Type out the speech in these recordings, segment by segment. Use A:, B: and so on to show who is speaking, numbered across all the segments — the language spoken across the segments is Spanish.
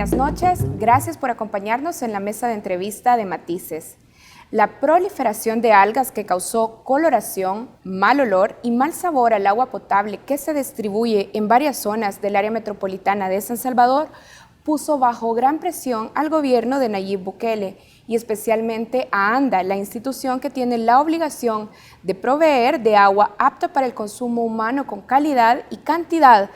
A: buenas noches. Gracias por acompañarnos en la mesa de entrevista de Matices. La proliferación de algas que causó coloración, mal olor y mal sabor al agua potable que se distribuye en varias zonas del área metropolitana de San Salvador puso bajo gran presión al gobierno de Nayib Bukele y especialmente a ANDA, la institución que tiene la obligación de proveer de agua apta para el consumo humano con calidad y cantidad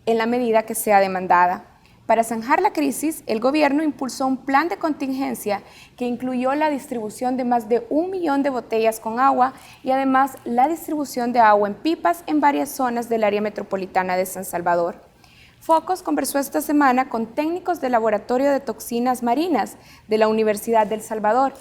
A: en la medida que sea demandada. Para zanjar la crisis, el gobierno impulsó un plan de contingencia que incluyó la distribución de más de 1 millón de botellas con agua y además la distribución de agua en pipas en varias zonas del área metropolitana de San Salvador. Focos conversó esta semana con técnicos del Laboratorio de Toxinas Marinas de la Universidad del Salvador.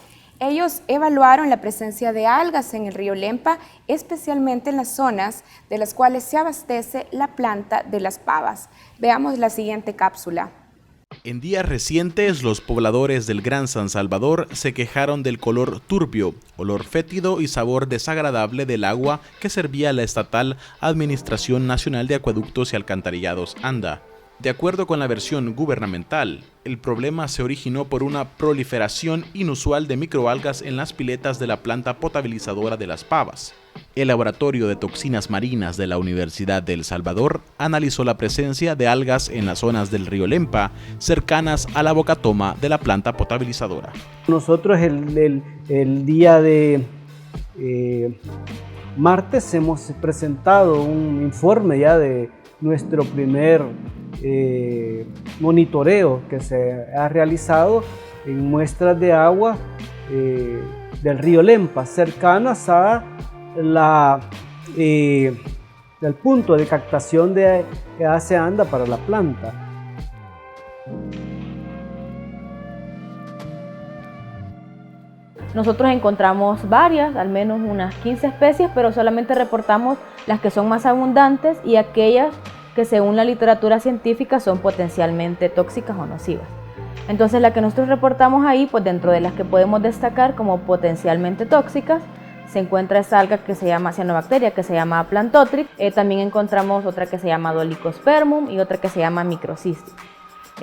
A: Ellos evaluaron la presencia de algas en el río Lempa, especialmente en las zonas de las cuales se abastece la planta de las pavas. Veamos la siguiente cápsula.
B: En días recientes, los pobladores del Gran San Salvador se quejaron del color turbio, olor fétido y sabor desagradable del agua que servía la estatal Administración Nacional de Acueductos y Alcantarillados, ANDA. De acuerdo con la versión gubernamental, el problema se originó por una proliferación inusual de microalgas en las piletas de la planta potabilizadora de Las Pavas. El Laboratorio de Toxinas Marinas de la Universidad de El Salvador analizó la presencia de algas en las zonas del río Lempa, cercanas a la bocatoma de la planta potabilizadora.
C: Nosotros el día de martes hemos presentado un informe ya de nuestro primer monitoreo que se ha realizado en muestras de agua del río Lempa, cercanas a el punto de captación que hace ANDA para la planta.
D: Nosotros encontramos varias, al menos unas 15 especies, pero solamente reportamos las que son más abundantes y aquellas que según la literatura científica son potencialmente tóxicas o nocivas. Entonces la que nosotros reportamos ahí, pues dentro de las que podemos destacar como potencialmente tóxicas, se encuentra esta alga que se llama cianobacteria, que se llama Plantotrix. También encontramos otra que se llama Dolichospermum y otra que se llama Microcystis.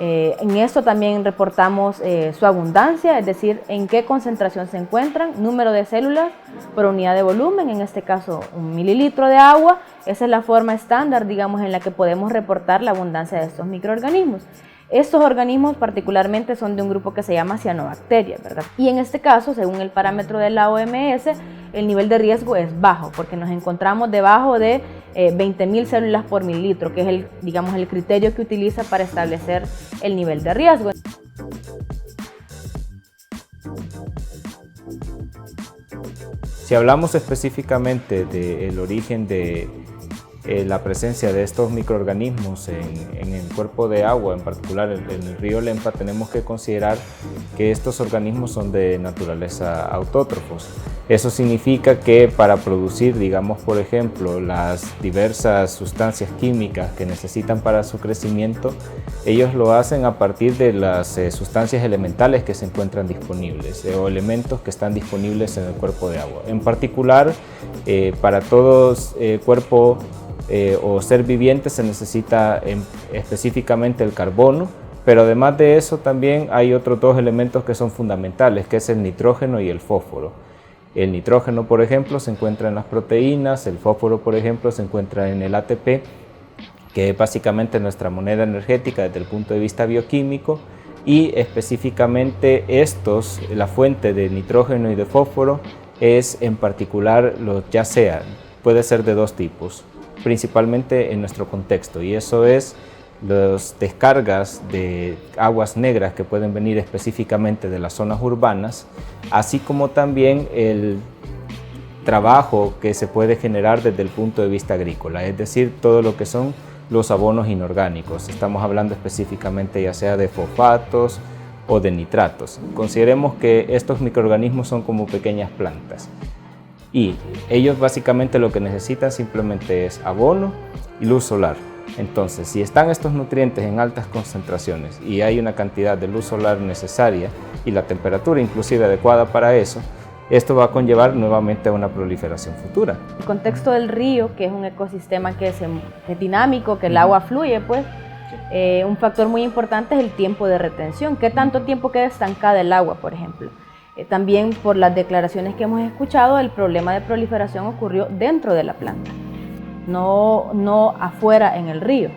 D: En esto también reportamos su abundancia, es decir, en qué concentración se encuentran, número de células por unidad de volumen, en este caso 1 mililitro de agua. Esa es la forma estándar, digamos, en la que podemos reportar la abundancia de estos microorganismos. Estos organismos particularmente son de un grupo que se llama cianobacterias, ¿verdad? Y en este caso, según el parámetro de la OMS, el nivel de riesgo es bajo, porque nos encontramos debajo de 20.000 células por mililitro, que es el criterio que utiliza para establecer el nivel de riesgo.
E: Si hablamos específicamente del origen de la presencia de estos microorganismos en el cuerpo de agua, en particular en el río Lempa, tenemos que considerar que estos organismos son de naturaleza autótrofos. Eso significa que para producir, digamos, por ejemplo, las diversas sustancias químicas que necesitan para su crecimiento, ellos lo hacen a partir de las sustancias elementales que se encuentran disponibles o elementos que están disponibles en el cuerpo de agua. En particular, para todo cuerpo o ser viviente se necesita específicamente el carbono, pero además de eso también hay otros 2 elementos que son fundamentales, que es el nitrógeno y el fósforo. El nitrógeno, por ejemplo, se encuentra en las proteínas, el fósforo, por ejemplo, se encuentra en el ATP, que es básicamente nuestra moneda energética desde el punto de vista bioquímico, y específicamente la fuente de nitrógeno y de fósforo es en particular puede ser de 2 tipos, principalmente en nuestro contexto, y eso es las descargas de aguas negras que pueden venir específicamente de las zonas urbanas, así como también el trabajo que se puede generar desde el punto de vista agrícola, es decir, todo lo que son los abonos inorgánicos. Estamos hablando específicamente ya sea de fosfatos o de nitratos. Consideremos que estos microorganismos son como pequeñas plantas y ellos básicamente lo que necesitan simplemente es abono y luz solar. Entonces, si están estos nutrientes en altas concentraciones y hay una cantidad de luz solar necesaria y la temperatura inclusive adecuada para eso, esto va a conllevar nuevamente a una proliferación futura.
D: El contexto del río, que es un ecosistema que es dinámico, que el agua fluye, pues Un factor muy importante es el tiempo de retención. ¿Qué tanto tiempo queda estancada el agua, por ejemplo? También por las declaraciones que hemos escuchado, el problema de proliferación ocurrió dentro de la planta, no afuera en el río.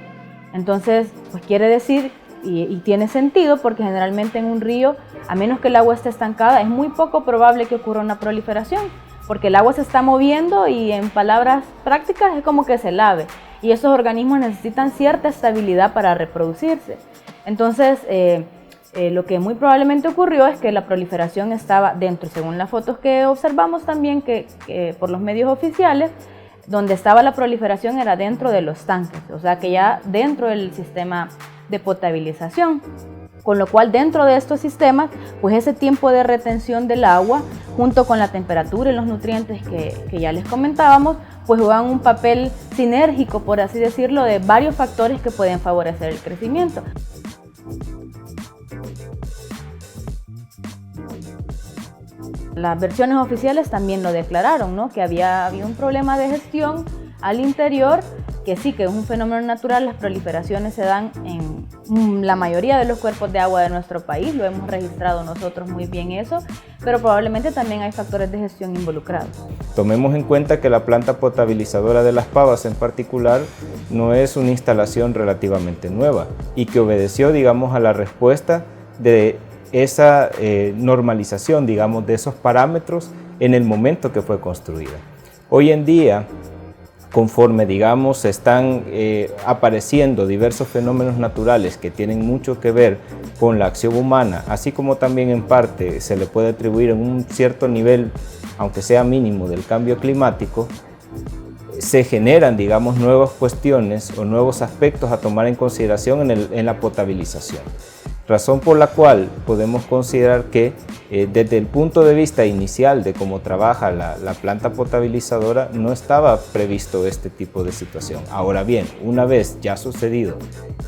D: Entonces, pues quiere decir, y tiene sentido, porque generalmente en un río, a menos que el agua esté estancada, es muy poco probable que ocurra una proliferación, porque el agua se está moviendo y en palabras prácticas es como que se lave. Y esos organismos necesitan cierta estabilidad para reproducirse. Entonces, lo que muy probablemente ocurrió es que la proliferación estaba dentro, según las fotos que observamos también que por los medios oficiales, donde estaba la proliferación era dentro de los tanques, o sea que ya dentro del sistema de potabilización. Con lo cual dentro de estos sistemas, pues ese tiempo de retención del agua, junto con la temperatura y los nutrientes que ya les comentábamos, pues juegan un papel sinérgico, por así decirlo, de varios factores que pueden favorecer el crecimiento. Las versiones oficiales también lo declararon, ¿no? Que había un problema de gestión al interior, que sí, que es un fenómeno natural. Las proliferaciones se dan en la mayoría de los cuerpos de agua de nuestro país, lo hemos registrado nosotros muy bien eso, pero probablemente también hay factores de gestión involucrados.
E: Tomemos en cuenta que la planta potabilizadora de Las Pavas en particular no es una instalación relativamente nueva y que obedeció, digamos, a la respuesta de esa normalización, digamos, de esos parámetros en el momento que fue construida. Hoy en día, conforme, digamos, están apareciendo diversos fenómenos naturales que tienen mucho que ver con la acción humana, así como también en parte se le puede atribuir en un cierto nivel, aunque sea mínimo, del cambio climático, se generan, digamos, nuevas cuestiones o nuevos aspectos a tomar en consideración en la potabilización. Razón por la cual podemos considerar que desde el punto de vista inicial de cómo trabaja la planta potabilizadora no estaba previsto este tipo de situación. Ahora bien, una vez ya sucedido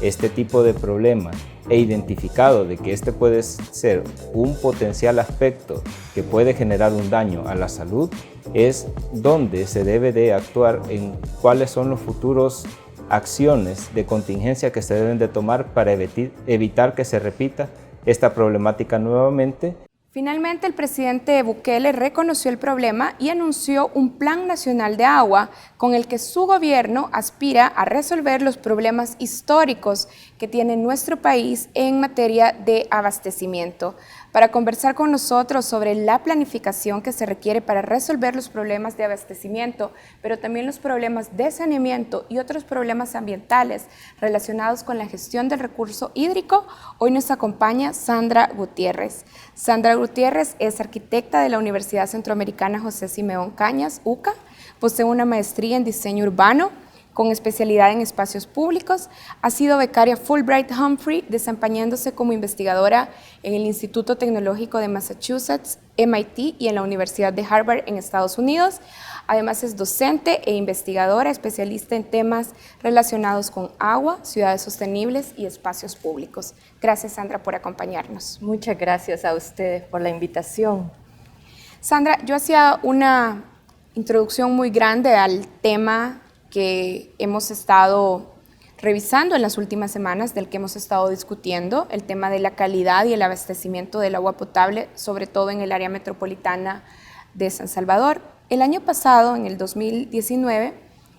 E: este tipo de problema e identificado de que este puede ser un potencial aspecto que puede generar un daño a la salud, es donde se debe de actuar en cuáles son los futuros acciones de contingencia que se deben de tomar para evitar que se repita esta problemática nuevamente.
A: Finalmente, el presidente Bukele reconoció el problema y anunció un Plan Nacional de Agua con el que su gobierno aspira a resolver los problemas históricos que tiene nuestro país en materia de abastecimiento. Para conversar con nosotros sobre la planificación que se requiere para resolver los problemas de abastecimiento, pero también los problemas de saneamiento y otros problemas ambientales relacionados con la gestión del recurso hídrico, hoy nos acompaña Sandra Gutiérrez. Sandra Gutiérrez es arquitecta de la Universidad Centroamericana José Simeón Cañas, UCA, posee una maestría en diseño urbano, con especialidad en espacios públicos, ha sido becaria Fulbright Humphrey, desempeñándose como investigadora en el Instituto Tecnológico de Massachusetts, MIT, y en la Universidad de Harvard en Estados Unidos. Además es docente e investigadora, especialista en temas relacionados con agua, ciudades sostenibles y espacios públicos. Gracias, Sandra, por acompañarnos.
F: Muchas gracias a ustedes por la invitación.
A: Sandra, yo hacía una introducción muy grande al tema que hemos estado revisando en las últimas semanas, del que hemos estado discutiendo, el tema de la calidad y el abastecimiento del agua potable, sobre todo en el área metropolitana de San Salvador. El año pasado, en el 2019,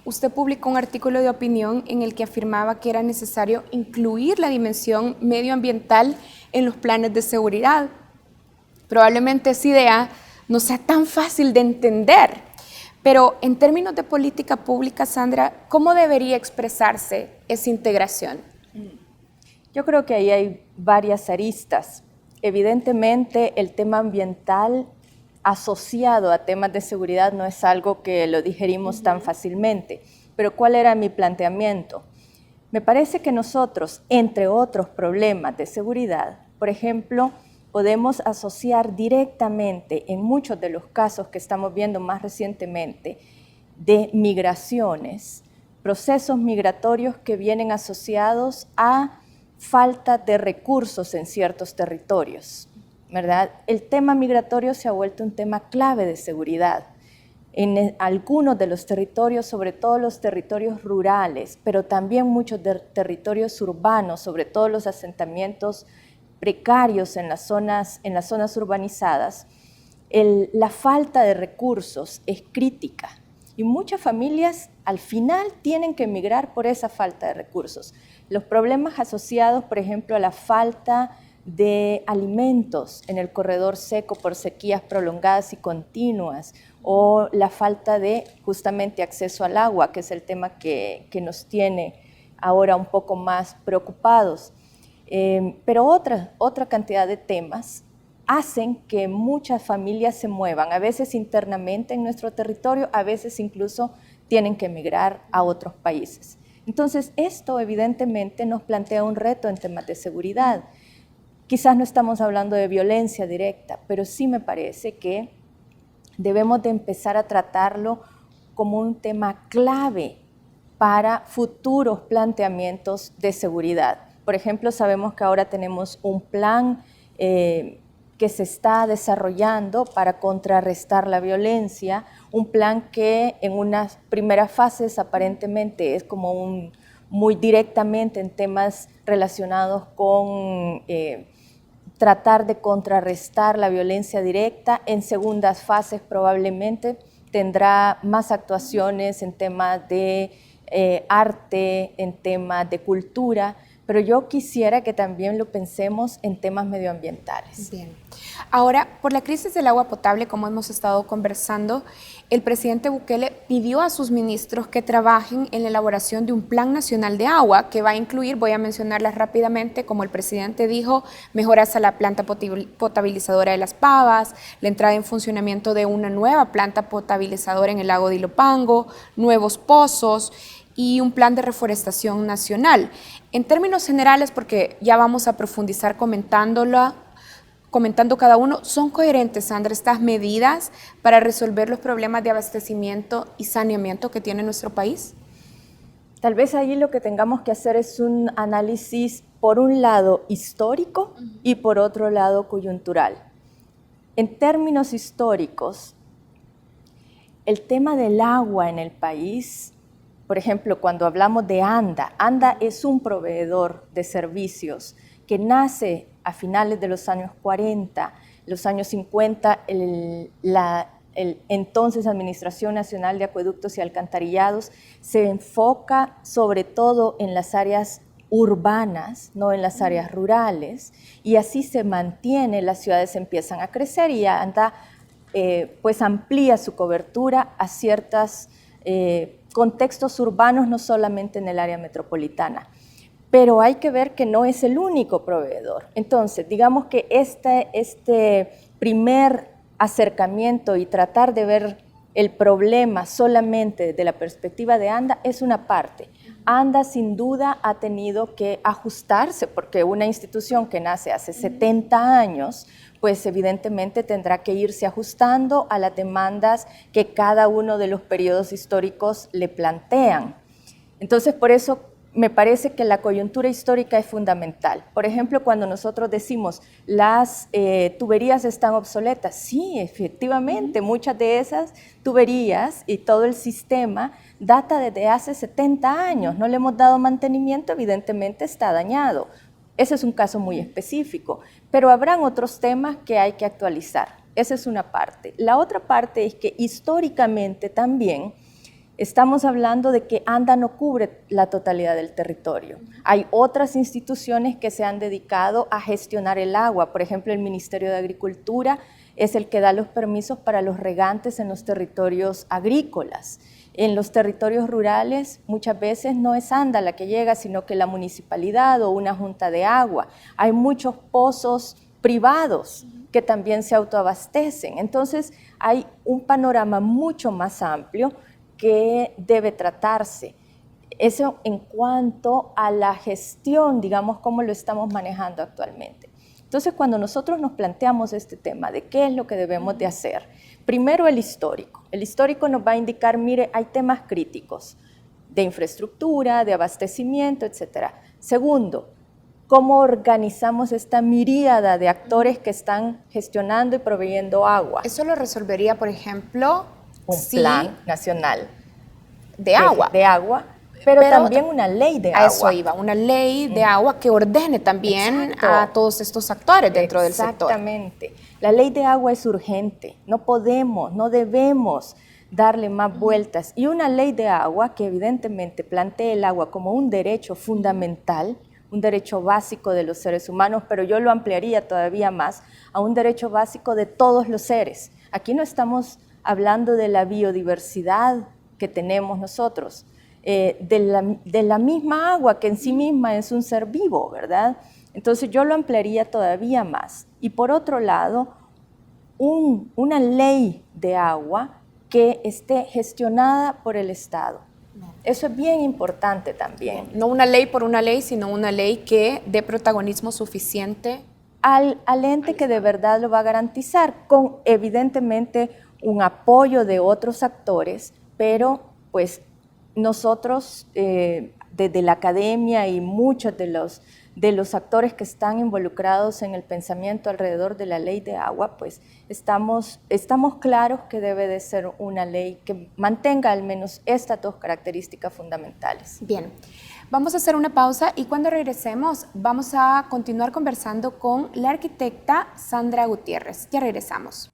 A: usted publicó un artículo de opinión en el que afirmaba que era necesario incluir la dimensión medioambiental en los planes de seguridad. Probablemente esa idea no sea tan fácil de entender, pero en términos de política pública, Sandra, ¿cómo debería expresarse esa integración?
F: Yo creo que ahí hay varias aristas. Evidentemente, el tema ambiental asociado a temas de seguridad no es algo que lo digerimos tan fácilmente. Pero ¿cuál era mi planteamiento? Me parece que nosotros, entre otros problemas de seguridad, por ejemplo, podemos asociar directamente en muchos de los casos que estamos viendo más recientemente de migraciones, procesos migratorios que vienen asociados a falta de recursos en ciertos territorios, ¿verdad? El tema migratorio se ha vuelto un tema clave de seguridad. en algunos de los territorios, sobre todo los territorios rurales, pero también muchos territorios urbanos, sobre todo los asentamientos precarios en las zonas urbanizadas, la falta de recursos es crítica y muchas familias al final tienen que emigrar por esa falta de recursos. Los problemas asociados, por ejemplo, a la falta de alimentos en el corredor seco por sequías prolongadas y continuas, o la falta de justamente acceso al agua, que es el tema que nos tiene ahora un poco más preocupados. Pero otra cantidad de temas hacen que muchas familias se muevan, a veces internamente en nuestro territorio, a veces incluso tienen que emigrar a otros países. Entonces, esto evidentemente nos plantea un reto en temas de seguridad. Quizás no estamos hablando de violencia directa, pero sí me parece que debemos de empezar a tratarlo como un tema clave para futuros planteamientos de seguridad. Por ejemplo, sabemos que ahora tenemos un plan que se está desarrollando para contrarrestar la violencia, un plan que en unas primeras fases aparentemente es como muy directamente en temas relacionados con tratar de contrarrestar la violencia directa. En segundas fases probablemente tendrá más actuaciones en temas de arte, en temas de cultura, pero yo quisiera que también lo pensemos en temas medioambientales.
A: Bien. Ahora, por la crisis del agua potable, como hemos estado conversando, el presidente Bukele pidió a sus ministros que trabajen en la elaboración de un plan nacional de agua que va a incluir, voy a mencionarlas rápidamente, como el presidente dijo, mejoras a la planta potabilizadora de Las Pavas, la entrada en funcionamiento de una nueva planta potabilizadora en el lago de Ilopango, nuevos pozos y un plan de reforestación nacional. En términos generales, porque ya vamos a profundizar comentando cada uno, ¿son coherentes, Sandra, estas medidas para resolver los problemas de abastecimiento y saneamiento que tiene nuestro país?
F: Tal vez ahí lo que tengamos que hacer es un análisis, por un lado, histórico y por otro lado, coyuntural. En términos históricos, el tema del agua en el país, por ejemplo, cuando hablamos de ANDA, ANDA es un proveedor de servicios que nace a finales de los años 40, los años 50, entonces Administración Nacional de Acueductos y Alcantarillados se enfoca sobre todo en las áreas urbanas, no en las áreas rurales, y así se mantiene, las ciudades empiezan a crecer y ANDA pues amplía su cobertura a ciertos contextos urbanos, no solamente en el área metropolitana. Pero hay que ver que no es el único proveedor. Entonces, digamos que este primer acercamiento y tratar de ver el problema solamente desde la perspectiva de ANDA es una parte. ANDA sin duda ha tenido que ajustarse porque una institución que nace hace 70 años, pues evidentemente tendrá que irse ajustando a las demandas que cada uno de los periodos históricos le plantean. Entonces, por eso me parece que la coyuntura histórica es fundamental. Por ejemplo, cuando nosotros decimos las tuberías están obsoletas, sí, efectivamente, muchas de esas tuberías y todo el sistema data desde hace 70 años, no le hemos dado mantenimiento, evidentemente está dañado. Ese es un caso muy específico, pero habrán otros temas que hay que actualizar. Esa es una parte. La otra parte es que históricamente también estamos hablando de que ANDA no cubre la totalidad del territorio. Hay otras instituciones que se han dedicado a gestionar el agua. Por ejemplo, el Ministerio de Agricultura es el que da los permisos para los regantes en los territorios agrícolas. En los territorios rurales muchas veces no es ANDA la que llega, sino que la municipalidad o una junta de agua. Hay muchos pozos privados que también se autoabastecen. Entonces hay un panorama mucho más amplio que debe tratarse. Eso en cuanto a la gestión, digamos, cómo lo estamos manejando actualmente. Entonces, cuando nosotros nos planteamos este tema de qué es lo que debemos de hacer, primero el histórico. El histórico nos va a indicar, mire, hay temas críticos de infraestructura, de abastecimiento, etc. Segundo, cómo organizamos esta miríada de actores que están gestionando y proveyendo agua.
A: Eso lo resolvería, por ejemplo,
F: un
A: Sí.
F: plan nacional
A: De agua.
F: de agua, pero
A: Pero
F: también una ley de
A: A
F: agua.
A: eso iba, una ley de agua que ordene también
F: Exacto.
A: a todos estos actores dentro del sector.
F: Exactamente. La ley de agua es urgente. No podemos, no debemos darle más vueltas. Y una ley de agua que evidentemente plantea el agua como un derecho fundamental, un derecho básico de los seres humanos, pero yo lo ampliaría todavía más a un derecho básico de todos los seres. Aquí no estamos hablando de la biodiversidad que tenemos nosotros, de la misma agua que en sí misma es un ser vivo, ¿verdad? Entonces yo lo ampliaría todavía más. Y por otro lado, una ley de agua que esté gestionada por el Estado. Eso es bien importante también.
A: No una ley por una ley, sino una ley que dé protagonismo suficiente.
F: Al ente que de verdad lo va a garantizar, con evidentemente un apoyo de otros actores, pero pues nosotros desde la academia y muchos de los actores que están involucrados en el pensamiento alrededor de la ley de agua, pues estamos claros que debe de ser una ley que mantenga al menos estas dos características fundamentales.
A: Bien, vamos a hacer una pausa y cuando regresemos vamos a continuar conversando con la arquitecta Sandra Gutiérrez. Ya regresamos.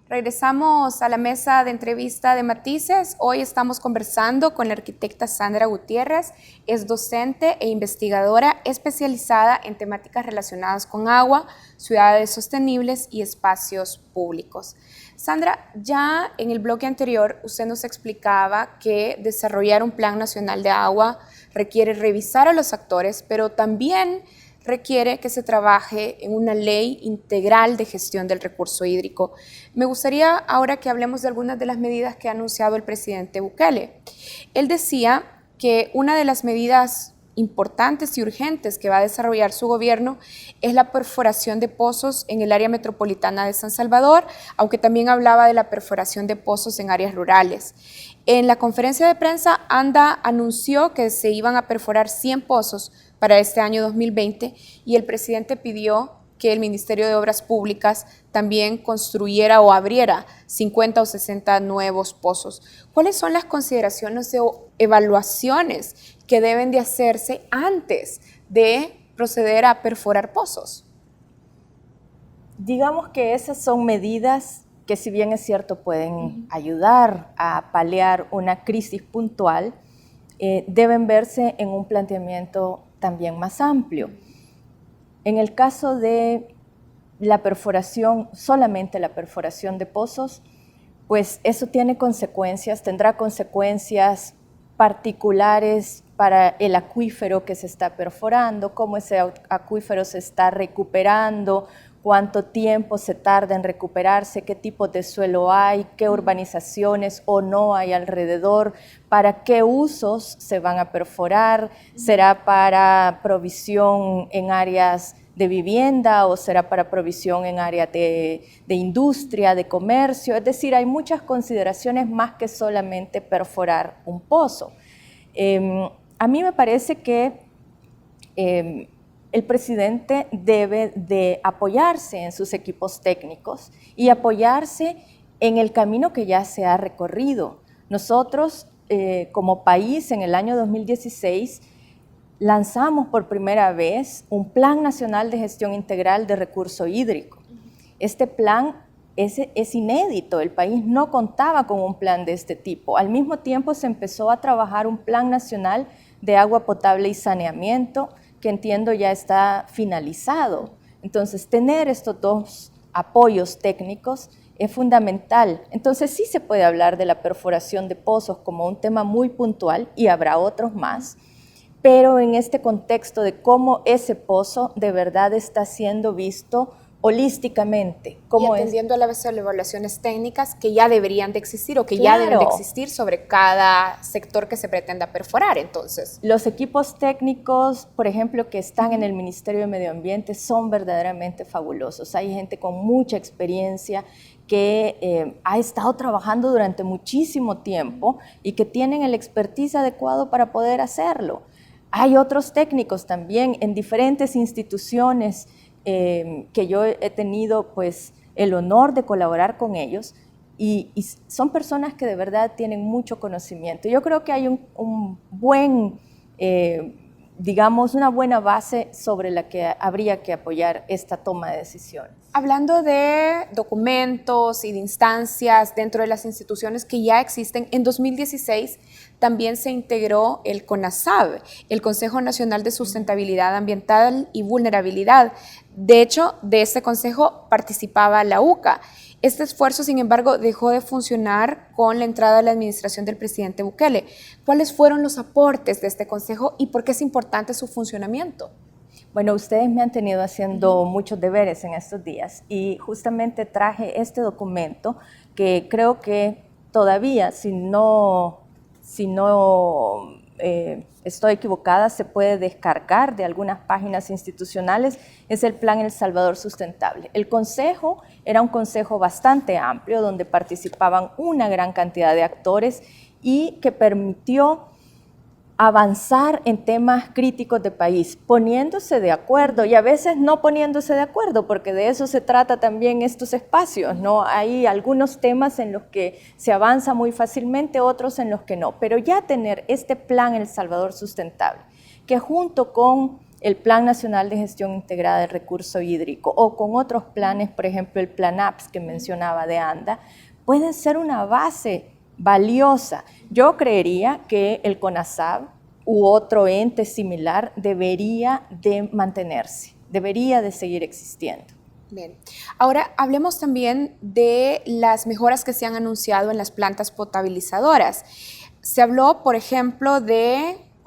A: Regresamos a la mesa de entrevista de Matices. Hoy estamos conversando con la arquitecta Sandra Gutiérrez. Es docente e investigadora especializada en temáticas relacionadas con agua, ciudades sostenibles y espacios públicos. Sandra, ya en el bloque anterior usted nos explicaba que desarrollar un Plan Nacional de Agua requiere revisar a los actores, pero también requiere que se trabaje en una ley integral de gestión del recurso hídrico. Me gustaría ahora que hablemos de algunas de las medidas que ha anunciado el presidente Bukele. Él decía que una de las medidas importantes y urgentes que va a desarrollar su gobierno es la perforación de pozos en el área metropolitana de San Salvador, aunque también hablaba de la perforación de pozos en áreas rurales. En la conferencia de prensa, ANDA anunció que se iban a perforar 100 pozos para este año 2020 y el presidente pidió que el Ministerio de Obras Públicas también construyera o abriera 50 o 60 nuevos pozos. ¿Cuáles son las consideraciones o evaluaciones que deben de hacerse antes de proceder a perforar pozos?
F: Digamos que esas son medidas que, si bien es cierto, pueden ayudar a paliar una crisis puntual, deben verse en un planteamiento también más amplio. En el caso de la perforación, solamente la perforación de pozos, pues eso tiene consecuencias, tendrá consecuencias particulares para el acuífero que se está perforando, cómo ese acuífero se está recuperando, cuánto tiempo se tarda en recuperarse, qué tipo de suelo hay, qué urbanizaciones o no hay alrededor, para qué usos se van a perforar, será para provisión en áreas de vivienda o será para provisión en áreas de industria, de comercio, es decir, hay muchas consideraciones más que solamente perforar un pozo. A mí me parece que el presidente debe de apoyarse en sus equipos técnicos y apoyarse en el camino que ya se ha recorrido. Nosotros, como país, en el año 2016, lanzamos por primera vez un Plan Nacional de Gestión Integral de Recurso Hídrico. Este plan es inédito, el país no contaba con un plan de este tipo. Al mismo tiempo se empezó a trabajar un Plan Nacional de Agua Potable y Saneamiento, que entiendo ya está finalizado. Entonces, tener estos dos apoyos técnicos es fundamental. Entonces, sí se puede hablar de la perforación de pozos como un tema muy puntual, y habrá otros más, pero en este contexto de cómo ese pozo de verdad está siendo visto holísticamente.
A: Y entendiendo a la vez las evaluaciones técnicas que ya deberían de existir o que ya deben de existir sobre cada sector que se pretenda perforar, entonces.
F: Los equipos técnicos, por ejemplo, que están en el Ministerio de Medio Ambiente son verdaderamente fabulosos. Hay gente con mucha experiencia que ha estado trabajando durante muchísimo tiempo y que tienen el expertise adecuado para poder hacerlo. Hay otros técnicos también en diferentes instituciones que yo he tenido pues el honor de colaborar con ellos, y son personas que de verdad tienen mucho conocimiento. Yo creo que hay un buen, digamos, una buena base sobre la que habría que apoyar esta toma de decisiones.
A: Hablando de documentos y de instancias dentro de las instituciones que ya existen, en 2016 también se integró el CONASAB, el Consejo Nacional de Sustentabilidad Ambiental y Vulnerabilidad. De hecho, de este consejo participaba la UCA. Este esfuerzo, sin embargo, dejó de funcionar con la entrada a la administración del presidente Bukele. ¿Cuáles fueron los aportes de este consejo y por qué es importante su funcionamiento?
F: Bueno, ustedes me han tenido haciendo muchos deberes en estos días y justamente traje este documento que creo que todavía, si no estoy equivocada, se puede descargar de algunas páginas institucionales. Es el Plan El Salvador Sustentable. El consejo era un consejo bastante amplio donde participaban una gran cantidad de actores y que permitió avanzar en temas críticos de país, poniéndose de acuerdo y a veces no poniéndose de acuerdo, porque de eso se trata también estos espacios, ¿no? Hay algunos temas en los que se avanza muy fácilmente, otros en los que no, pero ya tener este Plan El Salvador Sustentable, que junto con el Plan Nacional de Gestión Integrada del Recurso Hídrico o con otros planes, por ejemplo el Plan APS que mencionaba de ANDA, pueden ser una base valiosa. Yo creería que el CONASAB u otro ente similar debería de mantenerse, debería de seguir existiendo.
A: Bien, ahora hablemos también de las mejoras que se han anunciado en las plantas potabilizadoras. Se habló, por ejemplo,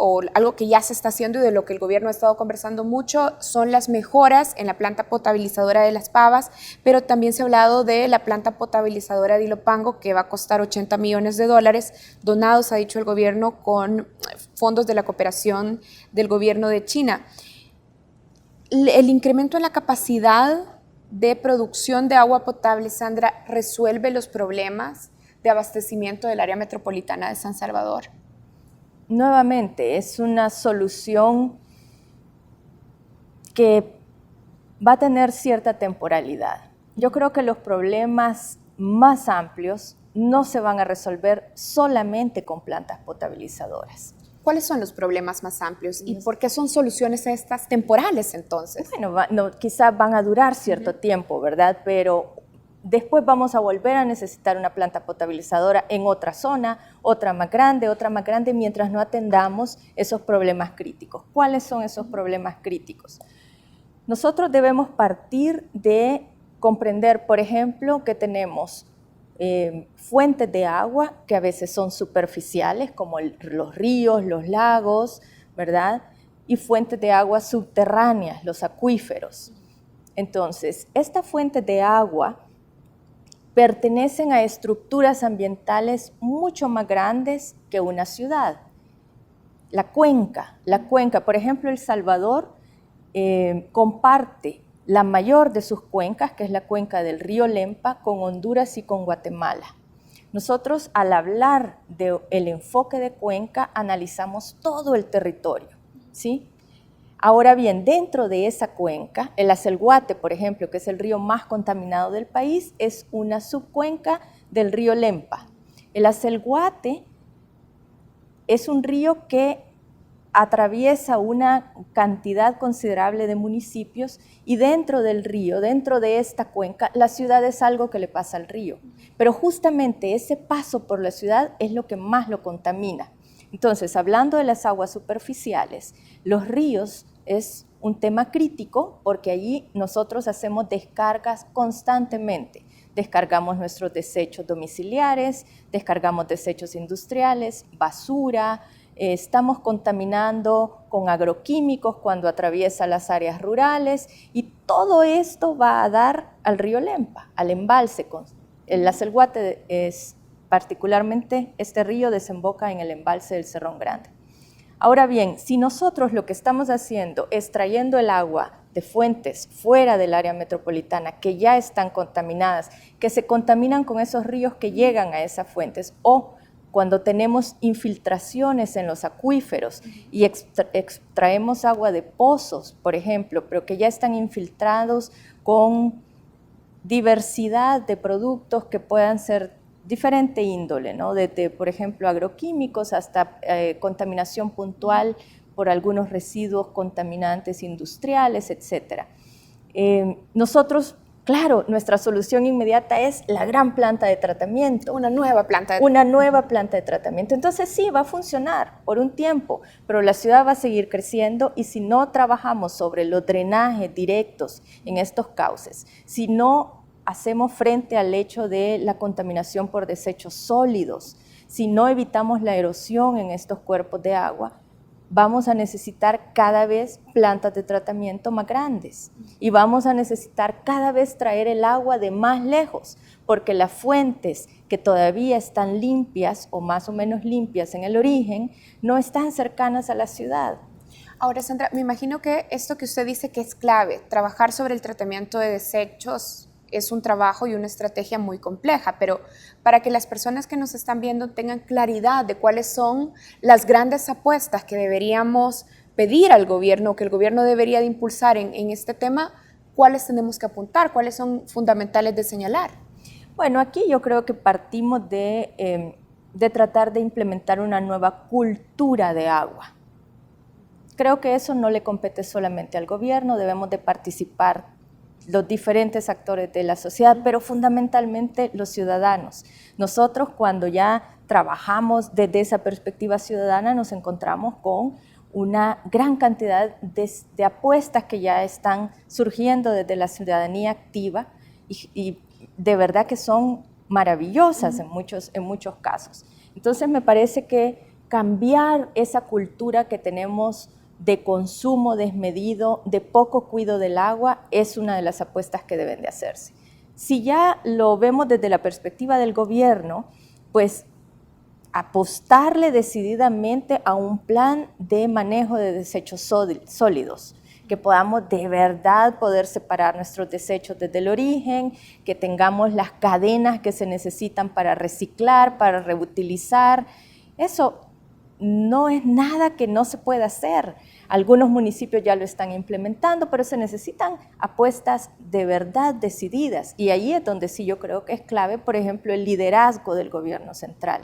A: o algo que ya se está haciendo y de lo que el gobierno ha estado conversando mucho, son las mejoras en la planta potabilizadora de Las Pavas, pero también se ha hablado de la planta potabilizadora de Ilopango, que va a costar $80 millones, donados, ha dicho el gobierno, con fondos de la cooperación del gobierno de China. ¿El incremento en la capacidad de producción de agua potable, Sandra, resuelve los problemas de abastecimiento del área metropolitana de San Salvador?
F: Nuevamente, es una solución que va a tener cierta temporalidad. Yo creo que los problemas más amplios no se van a resolver solamente con plantas potabilizadoras.
A: ¿Cuáles son los problemas más amplios y por qué son soluciones estas temporales entonces?
F: Bueno, quizás van a durar cierto tiempo, ¿verdad? Pero después vamos a volver a necesitar una planta potabilizadora en otra zona, otra más grande, mientras no atendamos esos problemas críticos. ¿Cuáles son esos problemas críticos? Nosotros debemos partir de comprender, por ejemplo, que tenemos fuentes de agua que a veces son superficiales, como los ríos, los lagos, ¿verdad? Y fuentes de agua subterráneas, los acuíferos. Entonces, estas fuentes de agua pertenecen a estructuras ambientales mucho más grandes que una ciudad. La cuenca, por ejemplo, El Salvador comparte la mayor de sus cuencas, que es la cuenca del río Lempa, con Honduras y con Guatemala. Nosotros, al hablar del enfoque de cuenca, analizamos todo el territorio, ¿sí? Ahora bien, dentro de esa cuenca, el Acelguate, por ejemplo, que es el río más contaminado del país, es una subcuenca del río Lempa. El Acelguate es un río que atraviesa una cantidad considerable de municipios y dentro del río, dentro de esta cuenca, la ciudad es algo que le pasa al río. Pero justamente ese paso por la ciudad es lo que más lo contamina. Entonces, hablando de las aguas superficiales, los ríos es un tema crítico porque allí nosotros hacemos descargas constantemente. Descargamos nuestros desechos domiciliares, descargamos desechos industriales, basura, estamos contaminando con agroquímicos cuando atraviesa las áreas rurales y todo esto va a dar al río Lempa, al embalse. El Acelguate es particularmente, este río desemboca en el embalse del Cerrón Grande. Ahora bien, si nosotros lo que estamos haciendo es trayendo el agua de fuentes fuera del área metropolitana que ya están contaminadas, que se contaminan con esos ríos que llegan a esas fuentes, o cuando tenemos infiltraciones en los acuíferos y extraemos agua de pozos, por ejemplo, pero que ya están infiltrados con diversidad de productos que puedan ser diferente índole, ¿no? Desde, por ejemplo, agroquímicos hasta contaminación puntual por algunos residuos contaminantes industriales, etc. Nosotros, claro, nuestra solución inmediata es la gran planta de tratamiento.
A: Una nueva planta de
F: Una nueva planta de tratamiento. Entonces sí, va a funcionar por un tiempo, pero la ciudad va a seguir creciendo y si no trabajamos sobre los drenajes directos en estos cauces, si no hacemos frente al hecho de la contaminación por desechos sólidos, si no evitamos la erosión en estos cuerpos de agua, vamos a necesitar cada vez plantas de tratamiento más grandes y vamos a necesitar cada vez traer el agua de más lejos, porque las fuentes que todavía están limpias o más o menos limpias en el origen no están cercanas a la ciudad.
A: Ahora, Sandra, me imagino que esto que usted dice que es clave, trabajar sobre el tratamiento de desechos, es un trabajo y una estrategia muy compleja, pero para que las personas que nos están viendo tengan claridad de cuáles son las grandes apuestas que deberíamos pedir al gobierno, que el gobierno debería de impulsar en este tema, ¿cuáles tenemos que apuntar? ¿Cuáles son fundamentales de señalar?
F: Bueno, aquí yo creo que partimos de tratar de implementar una nueva cultura de agua. Creo que eso no le compete solamente al gobierno, debemos de participar los diferentes actores de la sociedad, pero fundamentalmente los ciudadanos. Nosotros cuando ya trabajamos desde esa perspectiva ciudadana nos encontramos con una gran cantidad de apuestas que ya están surgiendo desde la ciudadanía activa y de verdad que son maravillosas en muchos casos. Entonces me parece que cambiar esa cultura que tenemos de consumo desmedido, de poco cuidado del agua, es una de las apuestas que deben de hacerse. Si ya lo vemos desde la perspectiva del gobierno, pues apostarle decididamente a un plan de manejo de desechos sólidos, que podamos de verdad poder separar nuestros desechos desde el origen, que tengamos las cadenas que se necesitan para reciclar, para reutilizar. Eso no es nada que no se pueda hacer. Algunos municipios ya lo están implementando, pero se necesitan apuestas de verdad decididas. Y ahí es donde sí yo creo que es clave, por ejemplo, el liderazgo del gobierno central.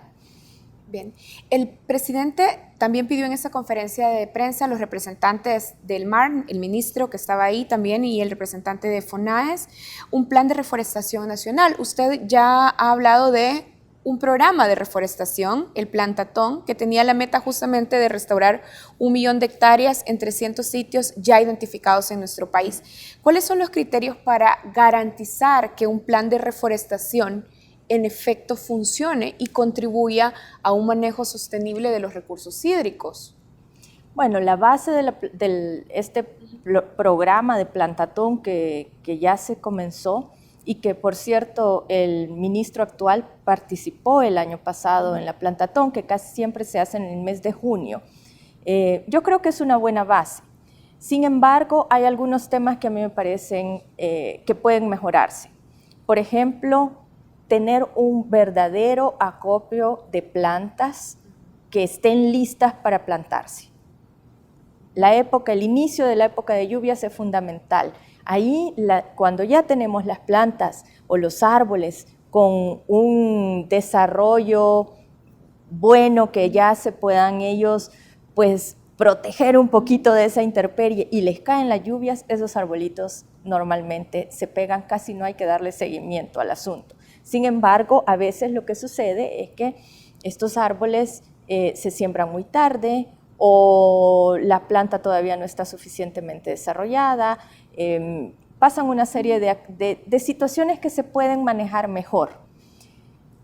A: Bien, el presidente también pidió en esa conferencia de prensa a los representantes del MAR, el ministro que estaba ahí también y el representante de FONAES, un plan de reforestación nacional. Usted ya ha hablado de un programa de reforestación, el Plan Tatón, que tenía la meta justamente de restaurar 1 millón de hectáreas en 300 sitios ya identificados en nuestro país. ¿Cuáles son los criterios para garantizar que un plan de reforestación en efecto funcione y contribuya a un manejo sostenible de los recursos hídricos?
F: Bueno, la base de este programa de Plan Tatón que ya se comenzó y que, por cierto, el ministro actual participó el año pasado en la Plan Tatón, que casi siempre se hace en el mes de junio. Yo creo que es una buena base. Sin embargo, hay algunos temas que a mí me parecen que pueden mejorarse. Por ejemplo, tener un verdadero acopio de plantas que estén listas para plantarse. El inicio de la época de lluvias es fundamental. Ahí, cuando ya tenemos las plantas o los árboles con un desarrollo bueno, que ya se puedan ellos pues proteger un poquito de esa intemperie y les caen las lluvias, esos arbolitos normalmente se pegan, casi no hay que darle seguimiento al asunto. Sin embargo, a veces lo que sucede es que estos árboles se siembran muy tarde o la planta todavía no está suficientemente desarrollada, pasan una serie de situaciones que se pueden manejar mejor.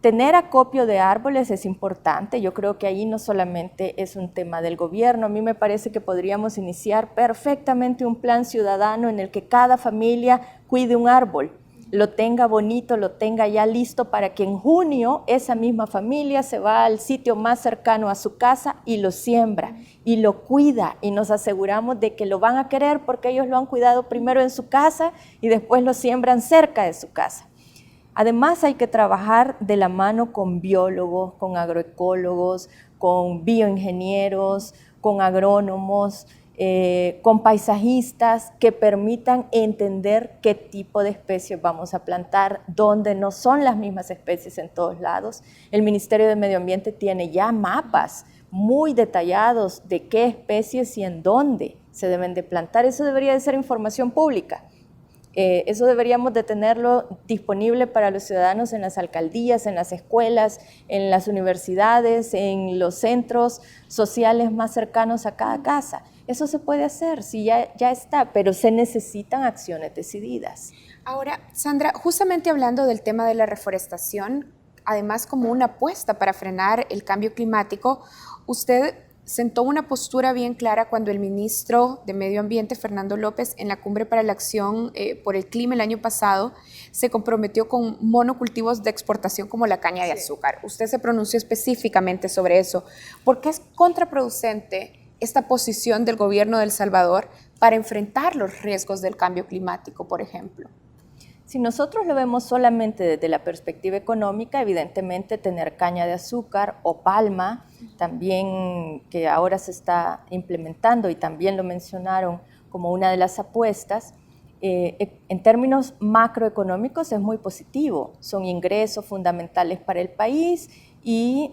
F: Tener acopio de árboles es importante, yo creo que ahí no solamente es un tema del gobierno, a mí me parece que podríamos iniciar perfectamente un plan ciudadano en el que cada familia cuide un árbol, lo tenga bonito, lo tenga ya listo para que en junio esa misma familia se va al sitio más cercano a su casa y lo siembra y lo cuida y nos aseguramos de que lo van a querer porque ellos lo han cuidado primero en su casa y después lo siembran cerca de su casa. Además hay que trabajar de la mano con biólogos, con agroecólogos, con bioingenieros, con agrónomos, con paisajistas que permitan entender qué tipo de especies vamos a plantar, donde no son las mismas especies en todos lados. El Ministerio de Medio Ambiente tiene ya mapas muy detallados de qué especies y en dónde se deben de plantar. Eso debería de ser información pública. Eso deberíamos de tenerlo disponible para los ciudadanos en las alcaldías, en las escuelas, en las universidades, en los centros sociales más cercanos a cada casa. Eso se puede hacer, sí, ya está, pero se necesitan acciones decididas.
A: Ahora, Sandra, justamente hablando del tema de la reforestación, además como una apuesta para frenar el cambio climático, usted sentó una postura bien clara cuando el ministro de Medio Ambiente, Fernando López, en la Cumbre para la Acción por el Clima el año pasado, se comprometió con monocultivos de exportación como la caña de azúcar. Usted se pronunció específicamente sobre eso. ¿Por qué es contraproducente esta posición del gobierno de El Salvador para enfrentar los riesgos del cambio climático, por ejemplo?
F: Si nosotros lo vemos solamente desde la perspectiva económica, evidentemente tener caña de azúcar o palma, también que ahora se está implementando y también lo mencionaron como una de las apuestas, en términos macroeconómicos es muy positivo, son ingresos fundamentales para el país y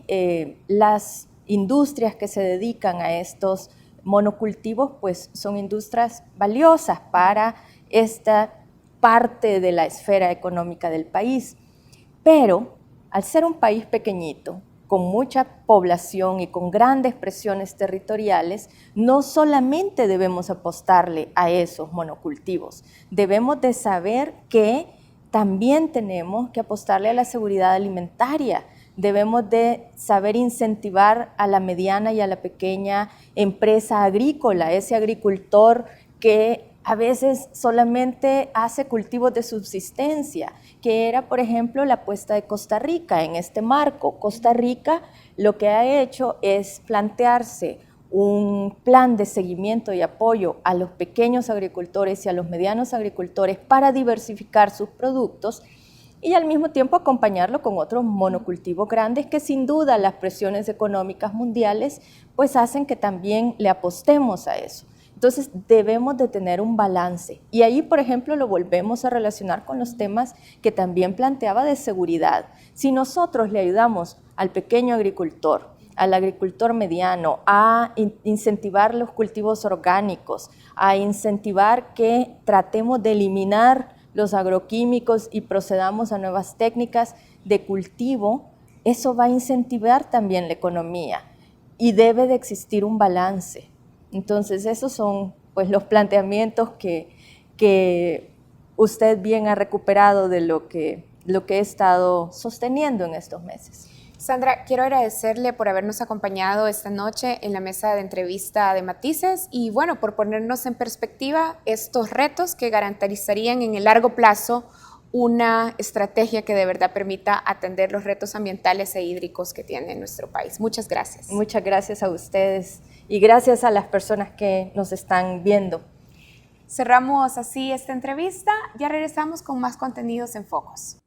F: las industrias que se dedican a estos monocultivos pues son industrias valiosas para esta parte de la esfera económica del país. Pero al ser un país pequeñito, con mucha población y con grandes presiones territoriales, no solamente debemos apostarle a esos monocultivos, debemos de saber que también tenemos que apostarle a la seguridad alimentaria, debemos de saber incentivar a la mediana y a la pequeña empresa agrícola, ese agricultor que a veces solamente hace cultivos de subsistencia, que era, por ejemplo, la apuesta de Costa Rica en este marco. Costa Rica lo que ha hecho es plantearse un plan de seguimiento y apoyo a los pequeños agricultores y a los medianos agricultores para diversificar sus productos y al mismo tiempo acompañarlo con otros monocultivos grandes que sin duda las presiones económicas mundiales pues hacen que también le apostemos a eso. Entonces debemos de tener un balance y ahí, por ejemplo, lo volvemos a relacionar con los temas que también planteaba de seguridad. Si nosotros le ayudamos al pequeño agricultor, al agricultor mediano, a incentivar los cultivos orgánicos, a incentivar que tratemos de eliminar los agroquímicos y procedamos a nuevas técnicas de cultivo, eso va a incentivar también la economía y debe de existir un balance. Entonces, esos son pues, los planteamientos que usted bien ha recuperado de lo que he estado sosteniendo en estos meses.
A: Sandra, quiero agradecerle por habernos acompañado esta noche en la mesa de entrevista de Matices y bueno, por ponernos en perspectiva estos retos que garantizarían en el largo plazo una estrategia que de verdad permita atender los retos ambientales e hídricos que tiene nuestro país. Muchas gracias.
F: Muchas gracias a ustedes y gracias a las personas que nos están viendo.
A: Cerramos así esta entrevista, ya regresamos con más contenidos en Focos.